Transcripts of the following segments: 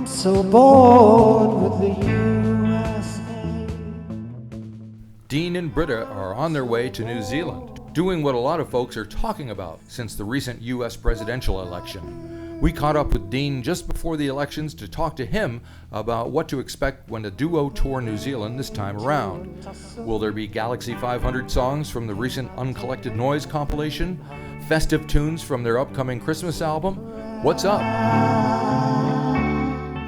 so bored with the USA. Dean and Britta are on their way to New Zealand, doing what a lot of folks are talking about since the recent U.S. presidential election. We caught up with Dean just before the elections to talk to him about what to expect when the duo tour New Zealand this time around. Will there be Galaxie 500 songs from the recent Uncollected Noise compilation? Festive tunes from their upcoming Christmas album? What's up?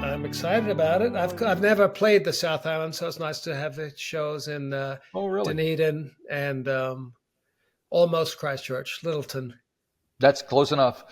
I'm excited about it. I've never played the South Island, so it's nice to have the shows in Dunedin and almost Christchurch, Littleton. That's close enough.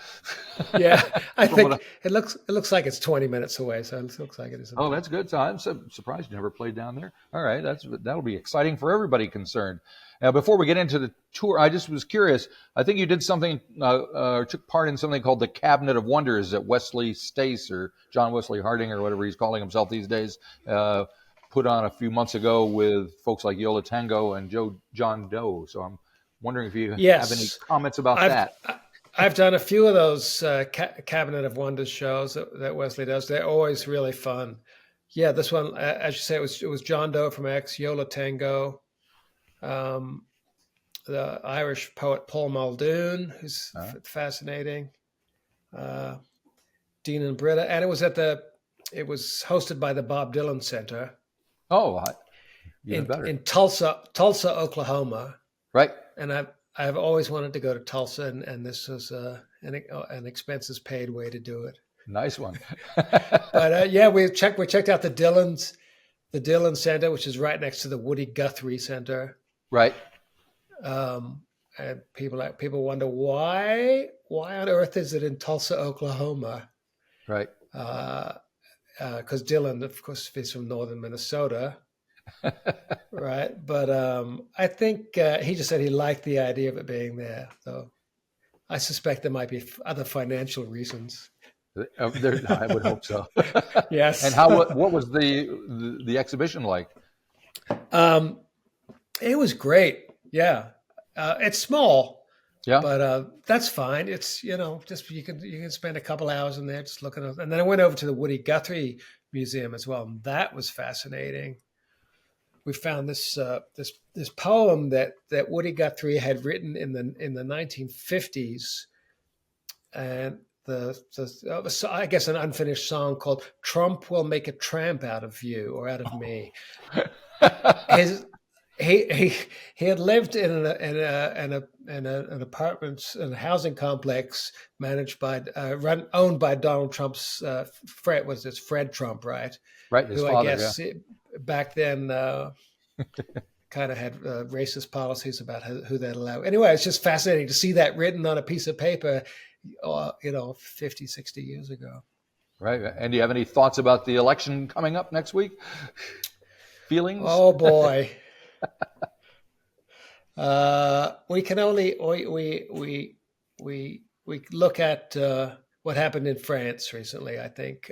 Yeah, I think it looks like it's 20 minutes away, so it looks like it is. Oh, that's good. So I'm surprised you never played down there. All right, that'll be exciting for everybody concerned. Now, before we get into the tour, I just was curious. I think you did something, took part in something called the Cabinet of Wonders that Wesley Stace, or John Wesley Harding, or whatever he's calling himself these days, put on a few months ago with folks like Yola Tango and John Doe. So I'm wondering if you have any comments about that. I've done a few of those Cabinet of Wonders shows that Wesley does. They're always really fun. Yeah, this one, as you say, it was John Doe from X, Yola Tango, the Irish poet Paul Muldoon, who's fascinating, Dean and Britta, and it was hosted by the Bob Dylan Center. Oh, in Tulsa, Oklahoma. Right. And I've always wanted to go to Tulsa, and this was an expenses paid way to do it. Nice one. But we checked out the Dylan Center, which is right next to the Woody Guthrie Center. Right. And people wonder why on earth is it in Tulsa, Oklahoma? Right. Because Dylan, of course, is from northern Minnesota. Right, but I think he just said he liked the idea of it being there. So I suspect there might be other financial reasons. I would hope so. Yes. And what was the exhibition like? It was great. Yeah, it's small. Yeah, but that's fine. It's just you can spend a couple hours in there just looking. And then I went over to the Woody Guthrie Museum as well, and that was fascinating. We found this poem that Woody Guthrie had written in the 1950s, and I guess an unfinished song called "Trump Will Make a Tramp Out of You" or out of me. He had lived in an apartment in a housing complex managed by owned by Donald Trump's Fred Trump, right? Right, his father. I guess back then kind of had racist policies about who they'd allow. Anyway, it's just fascinating to see that written on a piece of paper, 50, 60 years ago. Right. And do you have any thoughts about the election coming up next week? Feelings? Oh boy. We can only we look at what happened in France recently, I think,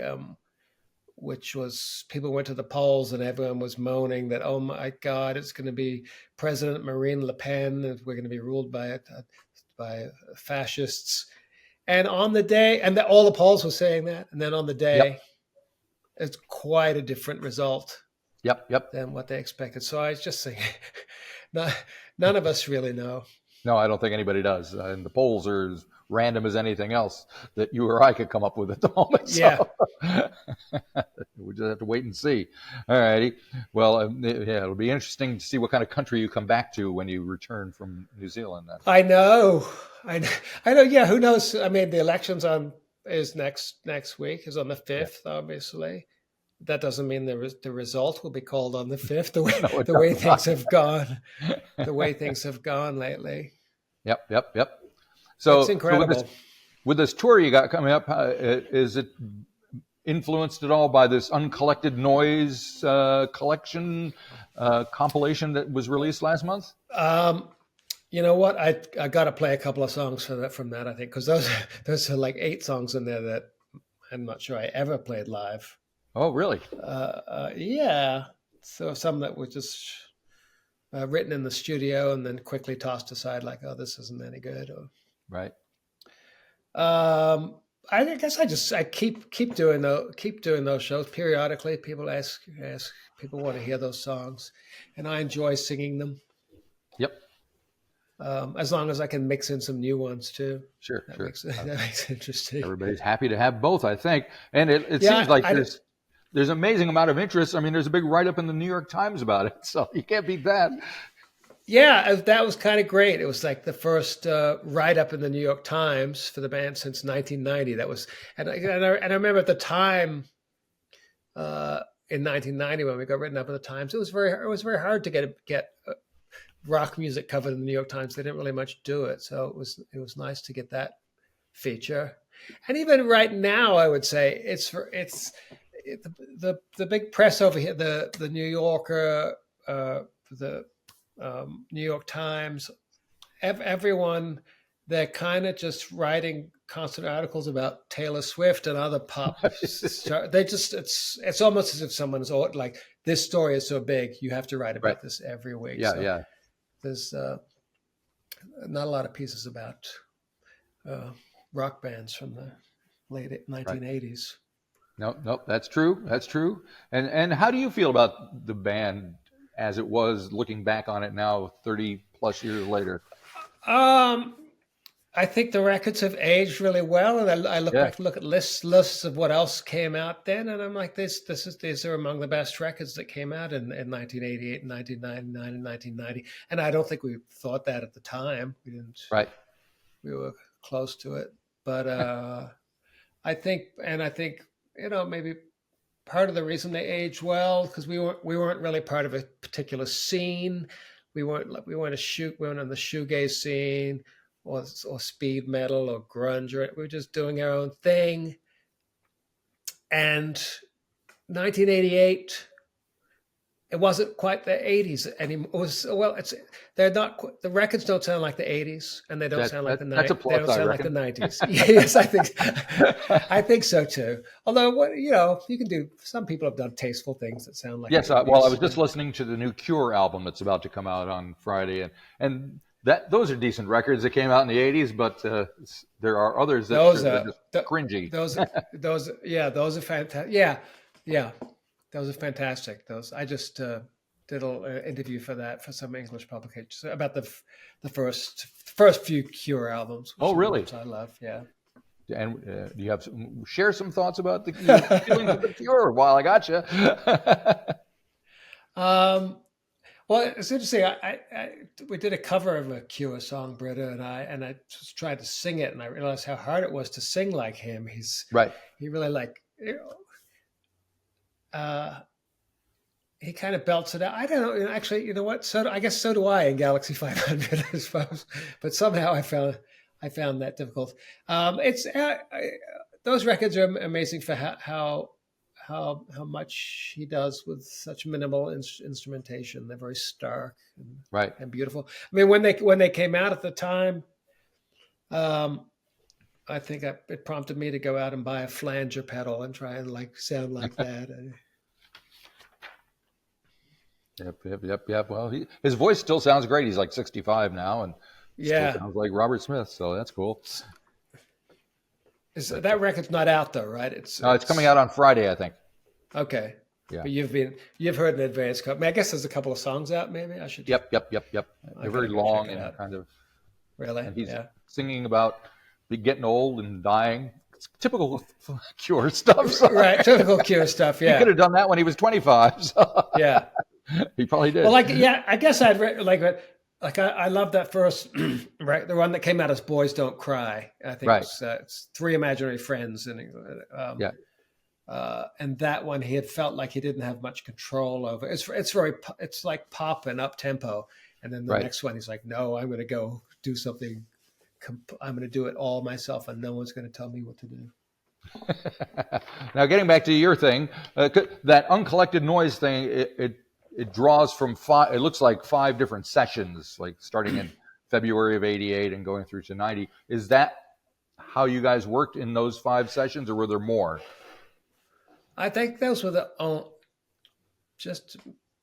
which was people went to the polls and everyone was moaning that, oh my God, it's going to be President Marine Le Pen, and we're going to be ruled by fascists. And on the day, and all the polls were saying that, and then on the day, it's quite a different result. Yep. Than what they expected. So I was just saying, none of us really know. No, I don't think anybody does. And the polls are as random as anything else that you or I could come up with at the moment. So we just have to wait and see. All righty. Well, it'll be interesting to see what kind of country you come back to when you return from New Zealand. I know. Yeah, who knows? I mean, the election's is next week, is on the 5th, obviously. That doesn't mean the result will be called on the 5th. The way things have gone, the way things have gone lately. Yep. So it's incredible. With this tour you got coming up, is it influenced at all by this Uncollected Noise collection compilation that was released last month? You know what? I got to play a couple of songs from that. I think because those are like 8 songs in there that I'm not sure I ever played live. Oh, really? Yeah. So some that were just written in the studio and then quickly tossed aside like, oh, this isn't any good. Right. I guess I keep doing those shows periodically. People ask people want to hear those songs, and I enjoy singing them. Yep. As long as I can mix in some new ones too. Sure. That makes it interesting. Everybody's happy to have both, I think. And it Yeah, seems like there's an amazing amount of interest. I mean, there's a big write-up in the New York Times about it, so you can't beat that. Yeah, that was kind of great. It was like the first write-up in the New York Times for the band since 1990. That was, and I remember at the time, in 1990 when we got written up in the Times, it was very hard to get rock music covered in the New York Times. They didn't really much do it, so it was nice to get that feature. And even right now, I would say the big press over here, the New Yorker, the New York Times, everyone, they're kind of just writing constant articles about Taylor Swift and other pop. They just it's almost as if someone's like, this story is so big, you have to write about this every week. Yeah, so yeah. There's not a lot of pieces about rock bands from the late 1980s. Nope, that's true. That's true. And how do you feel about the band as it was, looking back on it now, 30 plus years later? I think the records have aged really well, and I look at lists of what else came out then, and I'm like, these are among the best records that came out in 1988, 1999, and 1990. And I don't think we thought that at the time. We didn't. Right. We were close to it, but I think maybe part of the reason they aged well because we weren't really part of a particular scene. We weren't on the shoegaze scene or speed metal or grunge. We were just doing our own thing. And 1988, it wasn't quite the 80s anymore. They're not. The records don't sound like the 80s, and they don't sound like the 90s. That's a plus, they don't sound I like the reckon. 90s. Yes, I think so too. Although, you can do. Some people have done tasteful things that sound like. Yes, the 80s. well, I was just listening to the new Cure album that's about to come out on Friday, and those are decent records that came out in the 80s, but there are others that are just cringy. Those are fantastic. Yeah. Those are fantastic. I just did an interview for some English publications about the first few Cure albums. Oh, really? Which I love. Yeah. And do you have share some thoughts about the feelings of the Cure while I got you? Well, it's interesting. We did a cover of a Cure song, Britta, and I just tried to sing it, and I realized how hard it was to sing like him. He really he kind of belts it out. I don't know. Actually, you know what? I guess so do I in Galaxie 500, I suppose. But somehow I found that difficult. Those records are amazing for how much he does with such minimal instrumentation. They're very stark and beautiful. I mean, when they came out at the time, I think it prompted me to go out and buy a flanger pedal and try and sound like that. Yep. Well, his voice still sounds great. He's like 65 now, and still sounds like Robert Smith. So that's cool. That record's not out though, right? It's coming out on Friday, I think. Okay. Yeah. But you've heard an advance copy. I mean, I guess there's a couple of songs out. Maybe I should. Yep. They're very long and kind of. Really? And he's singing about getting old and dying. It's typical Cure stuff. So. Right. Typical Cure stuff. Yeah. He could have done that when he was 25. So. Yeah. He probably did. Well, I guess I'd I love that first, right? The one that came out as "Boys Don't Cry." I think it's Three Imaginary Friends, and and that one he had felt like he didn't have much control over. It's like pop and up tempo, and then the next one he's like, "No, I'm going to go do something. I'm going to do it all myself, and no one's going to tell me what to do." Now, getting back to your thing, that uncollected noise thing, it draws from five. It looks like 5 different sessions, like starting in February of '88 and going through to '90. Is that how you guys worked in those 5 sessions, or were there more? I think those were just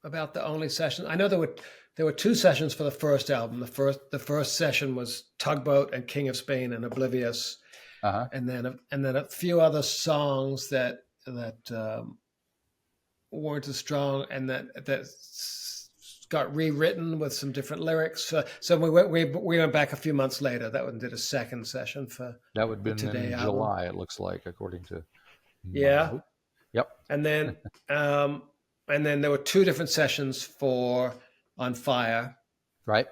about the only sessions. I know there were 2 sessions for the first album. The first session was Tugboat and King of Spain and Oblivious. Uh-huh. and then a few other songs that weren't as strong, and that got rewritten with some different lyrics. So we went back a few months later. That one did a second session for That would have the been Today in album. July, it looks like, according to my Yeah. note. Yep. And then there were two different sessions for On Fire. Right.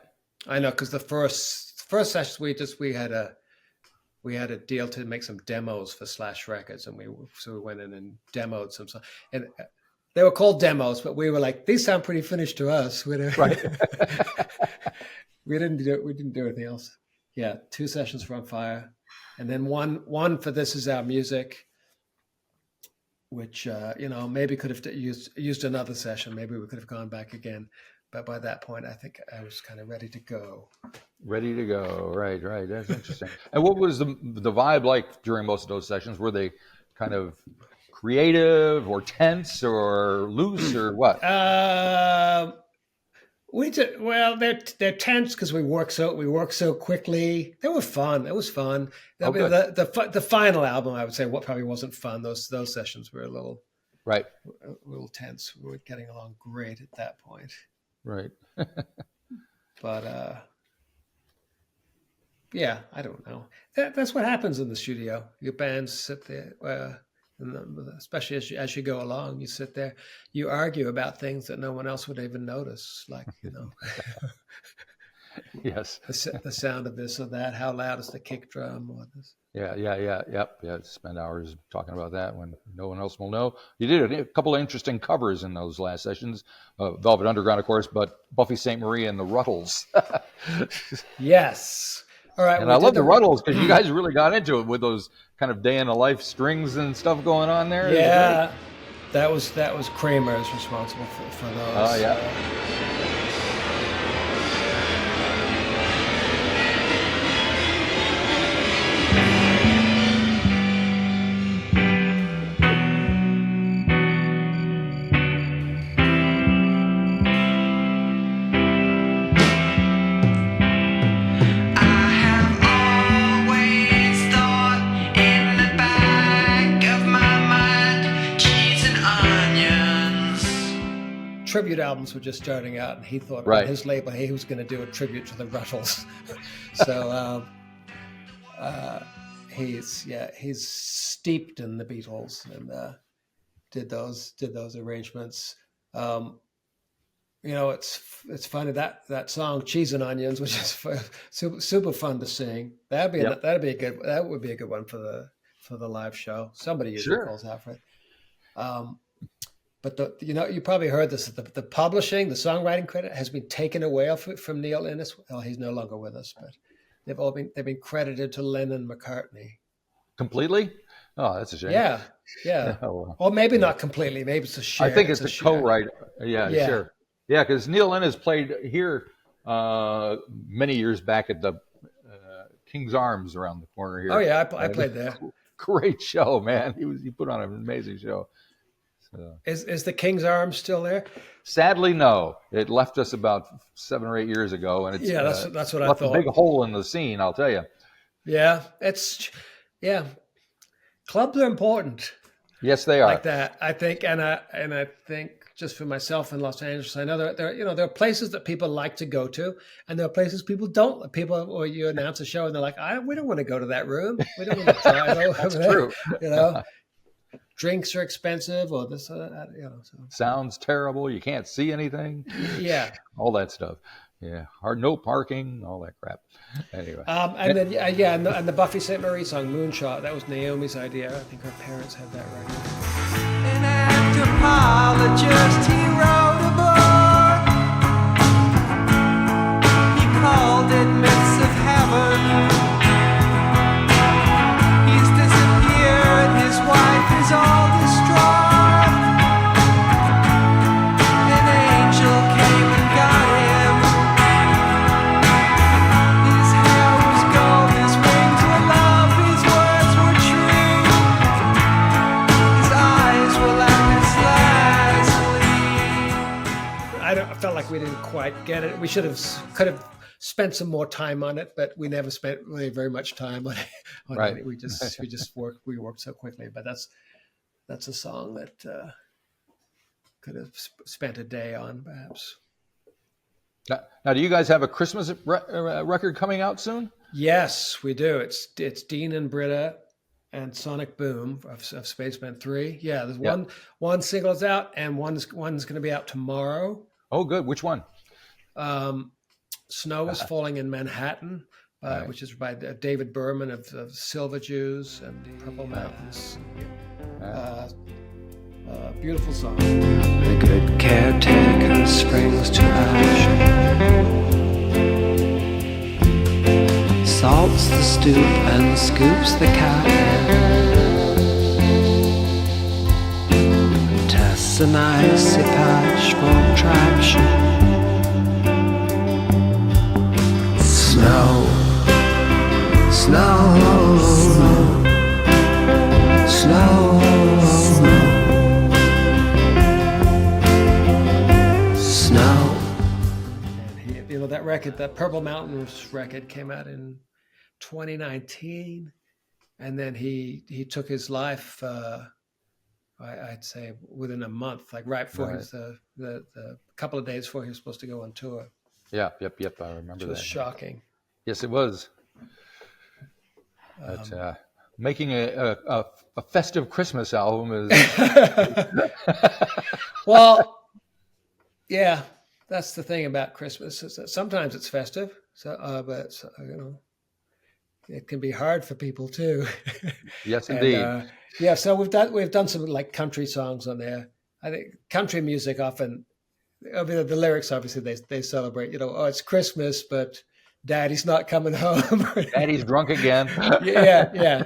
I know, because the first sessions we had a deal to make some demos for Slash Records, and we went in and demoed some songs. And they were called demos, but we were like, these sound pretty finished to us. Right. We didn't do anything else. Yeah, two sessions for On Fire, and then one for This Is Our Music, which maybe could have used another session. Maybe we could have gone back again, but by that point, I think I was kind of ready to go. Ready to go. Right. That's interesting. And what was the vibe like during most of those sessions? Were they kind of creative or tense or loose or what? They're tense because we work so quickly. They were fun. It was fun. I mean, good. the final album, I would say, what probably wasn't fun. Those sessions were a little tense. We were getting along great at that point. Right. But yeah, I don't know. That's what happens in the studio. Your bands sit there, especially as you go along. You sit there, you argue about things that no one else would even notice, like Yes. the sound of this or that. How loud is the kick drum? Or this? Yeah. Spend hours talking about that when no one else will know. You did a couple of interesting covers in those last sessions. Velvet Underground, of course, but Buffy St. Marie and the Rutles. Yes. All right. And I love the Rutles because you guys really got into it with those kind of day in the life strings and stuff going on there. Yeah, that was Kramer is responsible for those. Oh yeah. Tribute albums were just starting out, and he thought right. on his label he was going to do a tribute to the Rutles. So he's steeped in the Beatles and did those arrangements. It's funny that song "Cheese and Onions," which is super fun to sing. That would be a good one for the live show. Somebody usually calls out for it. But you probably heard this. The publishing, the songwriting credit has been taken away from Neil Innes. Well, he's no longer with us, but they've been credited to Lennon and McCartney. Completely? Oh, that's a shame. Yeah. Or maybe not completely. Maybe it's a share. I think it's a co-write. Yeah, sure. Yeah, because Neil Innes played here many years back at the King's Arms around the corner here. Oh yeah, I played there. Great show, man. He put on an amazing show. Is the King's Arms still there? Sadly, no. It left us about 7 or 8 years ago, and it's that's what I left thought. A big hole in the scene, I'll tell you. Yeah, clubs are important. Yes, they are. Like that, I think, and I think just for myself in Los Angeles, I know there are places that people like to go to, and there are places people don't. Or you announce a show, and they're like, we don't want to go to that room. We don't want to drive over That's there. true. Drinks are expensive, or this, So. Sounds terrible. You can't see anything. Yeah, all that stuff. Yeah, no parking, all that crap. Anyway, and then and the Buffy St. Marie song "Moonshot." That was Naomi's idea. I think her parents had that right. An anthropologist, he wrote a book. He called it "Myths of Heaven." He's disappeared. His wife is all distraught. An angel came and got him. His hair was gold, his wings were love, his words were true. His eyes were like Leslie. I felt like we didn't quite get it. We could have spent some more time on it, but we never spent really very much time on it. Right. We just worked so quickly. But that's a song that could have spent a day on, perhaps. Now, do you guys have a Christmas record coming out soon? Yes, we do. It's Dean and Britta and Sonic Boom of Spaceman 3. Yeah, there's one single is out, and one's going to be out tomorrow. Oh, good. Which one? Snow is Falling in Manhattan, Right. which is by David Berman of Silver Jews and Purple Mountains. Beautiful song. The good caretaker springs to action, salts the stoop and scoops the cat, tests an icy patch for traction. Snow, snow, snow, snow, snow. And that record, that Purple Mountains record, came out in 2019, and then he took his life. I'd say within a month, like right before the couple of days before he was supposed to go on tour. Yep. I remember It was that. shocking. Yes, it was. But, making a festive Christmas album is. Well, yeah, that's the thing about Christmas. Is that sometimes it's festive, but it can be hard for people too. Yes, indeed. Yeah, so we've done some like country songs on there. I think country music often, the lyrics obviously they celebrate. Oh, it's Christmas, but Daddy's not coming home. Daddy's drunk again. Yeah.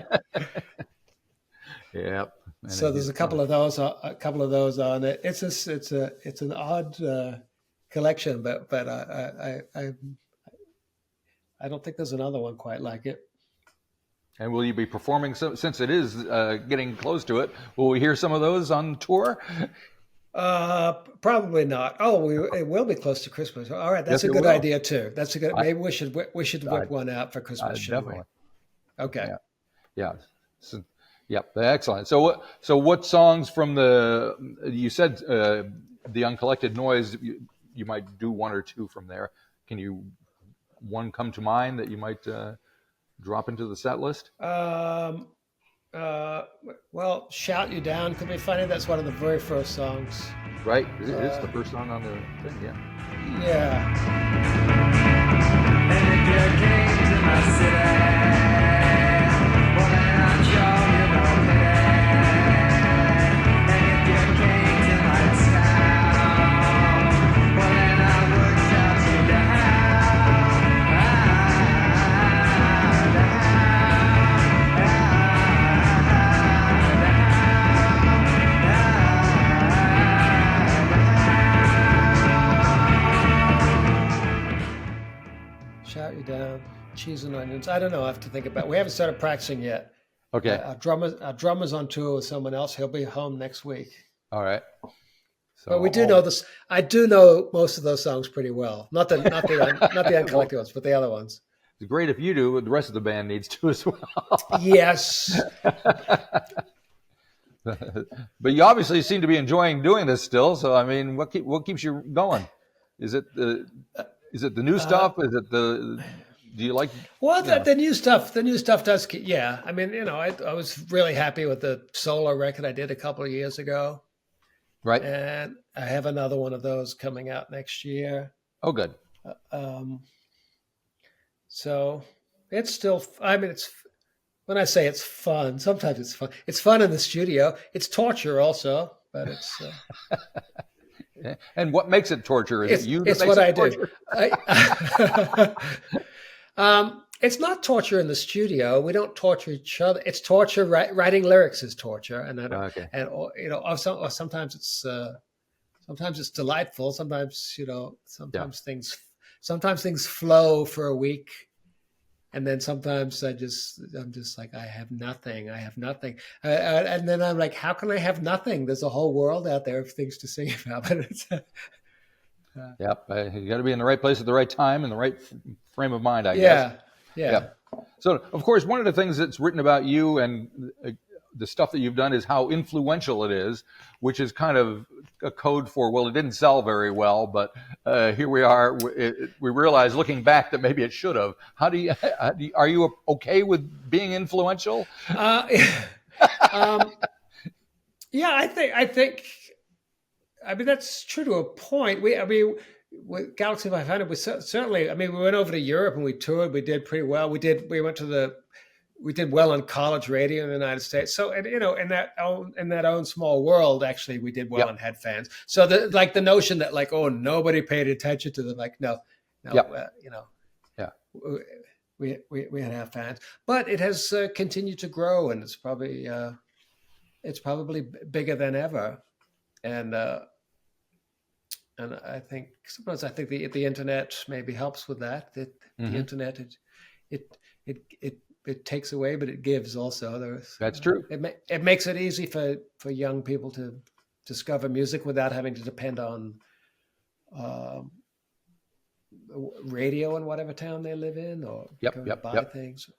Yep. And So there's a couple of those on it. It's an odd collection, but I don't think there's another one quite like it. And will you be performing, since it is getting close to it, will we hear some of those on tour? Probably not. Oh, it will be close to Christmas. All right, that's Yes, a it good will. idea too. That's a good. Maybe we should whip one out for Christmas. Shouldn't we? Definitely. Okay. Yeah. So, yep. Excellent. So what songs from you said the Uncollected Noise, you might do one or two from there. Can one come to mind that you might drop into the set list? Well, Shout You Down could be funny. That's one of the very first songs. Right. It is the first song on the thing. Yeah. Yeah. Shout You Down, Cheese and Onions. I don't know. I have to think about it. We haven't started practicing yet. Okay. Our drummer's on tour with someone else. He'll be home next week. All right. So, But we do know this. I do know most of those songs pretty well. Not the uncollected ones, but the other ones. It's great if you do, but the rest of the band needs to as well. Yes. But you obviously seem to be enjoying doing this still. So I mean, what keeps you going? Is it the new stuff? Is it do you like? Well, the new stuff. The new stuff does. Yeah. I mean, I was really happy with the solo record I did a couple of years ago. Right. And I have another one of those coming out next year. Oh, good. So it's still, it's, when I say it's fun, sometimes it's fun. It's fun in the studio. It's torture also, but it's. And what makes it torture? Is it you? It's what I do. It's not torture in the studio. We don't torture each other. It's torture. Writing lyrics is torture, and sometimes it's delightful. Sometimes things flow for a week, and then sometimes I'm just like I have nothing. And then I'm like, how can I have nothing? There's a whole world out there of things to sing about. But Yep. You got to be in the right place at the right time and the right frame of mind, I guess. Yeah. Yep. So, of course, one of the things that's written about you and the stuff that you've done is how influential it is, which is kind of a code for, well, it didn't sell very well, but here we are. We realize looking back that maybe it should have. Are you okay with being influential? Yeah, I think, that's true to a point. With Galaxie 500, we certainly, we went over to Europe and we toured. We did pretty well. We did well on college radio in the United States. So, and, in that own small world, actually, we did well and had fans. So the notion that nobody paid attention to them, no, we had our fans, but it has continued to grow, and it's probably bigger than ever. And I think sometimes the internet maybe helps with that. The internet, it takes away, but it gives also. That's true. It makes it easy for young people to discover music without having to depend on radio in whatever town they live in, or buy things.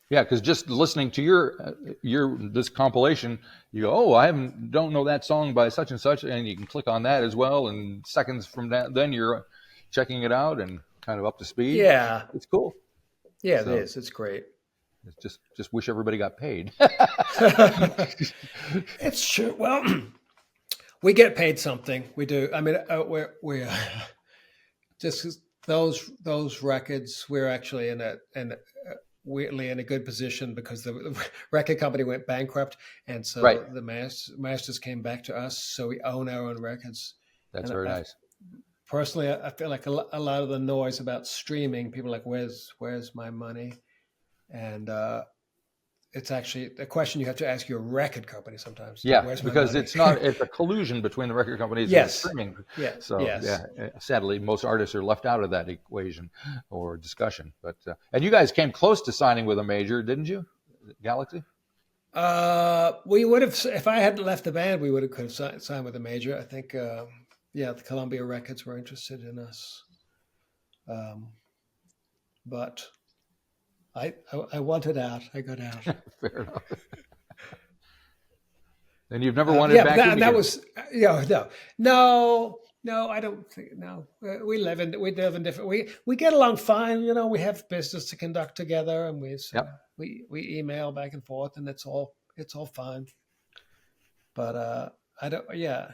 Yeah, because just listening to your this compilation, you go, oh, don't know that song by such and such, and you can click on that as well, and seconds from that, then you're checking it out and kind of up to speed. Yeah, it's cool. Yeah, it is. It's great. It's just wish everybody got paid. It's true. Well, we get paid something. We do. We're just those records. We're actually weirdly in a good position because the record company went bankrupt, and so the masters came back to us, so we own our own records. That's very nice. Personally, I feel like a lot of the noise about streaming, people are like, where's my money? And it's actually a question you have to ask your record company sometimes. Yeah, because it's a collusion between the record companies and the streaming. Yes. So sadly, most artists are left out of that equation or discussion. But and you guys came close to signing with a major, didn't you, Galaxie? We would have, if I hadn't left the band, we could have signed with a major. I think, the Columbia Records were interested in us, but I wanted out. I got out. Fair enough. And you've never wanted back in? That was no. I don't think no. We live in different. We get along fine. We have business to conduct together, and we email back and forth, and it's all fine. But I don't. Yeah,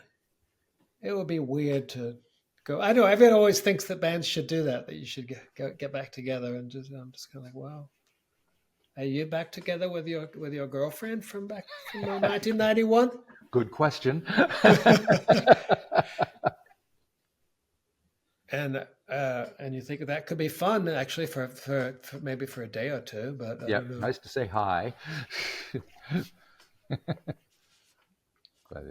it would be weird to go. I know everyone always thinks that bands should do that. That you should get back together, and I'm just kind of like, wow. Are you back together with your girlfriend from 1991? Good question. And you think that could be fun actually for maybe for a day or two, but nice to say hi. But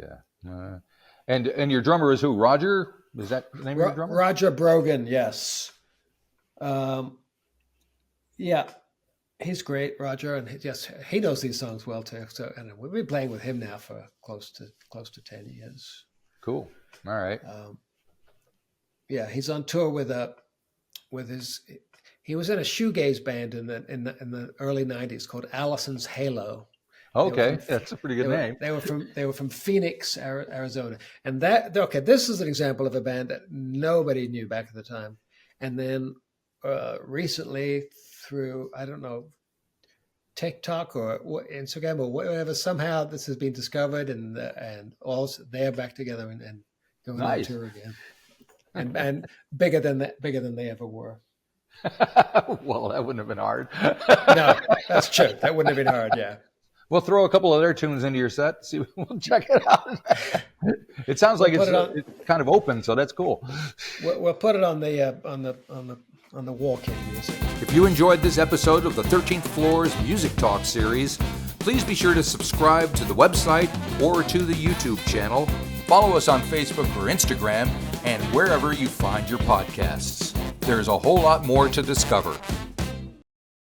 and your drummer is who? Roger? Is that the name of your drummer? Roger Brogan, yes. He's great, Roger, and he knows these songs well too. So, and we've been playing with him now for close to 10 years. Cool. All right. He's on tour with his. He was in a shoegaze band in the early '90s called Allison's Halo. Okay, that's a pretty good name. They were from Phoenix, Arizona, and this is an example of a band that nobody knew back at the time, and then recently through, I don't know, TikTok or Instagram or whatever, somehow this has been discovered, and also they're back together and going on tour again, and bigger than they ever were. Well, that wouldn't have been hard. No, that's true. That wouldn't have been hard. Yeah. We'll throw a couple of their tunes into your set. See, we'll check it out. It sounds like it's kind of open, so that's cool. We'll put it on the walk-in music. If you enjoyed this episode of the 13th Floor's Music Talk series, please be sure to subscribe to the website or to the YouTube channel. Follow us on Facebook or Instagram, and wherever you find your podcasts. There's a whole lot more to discover.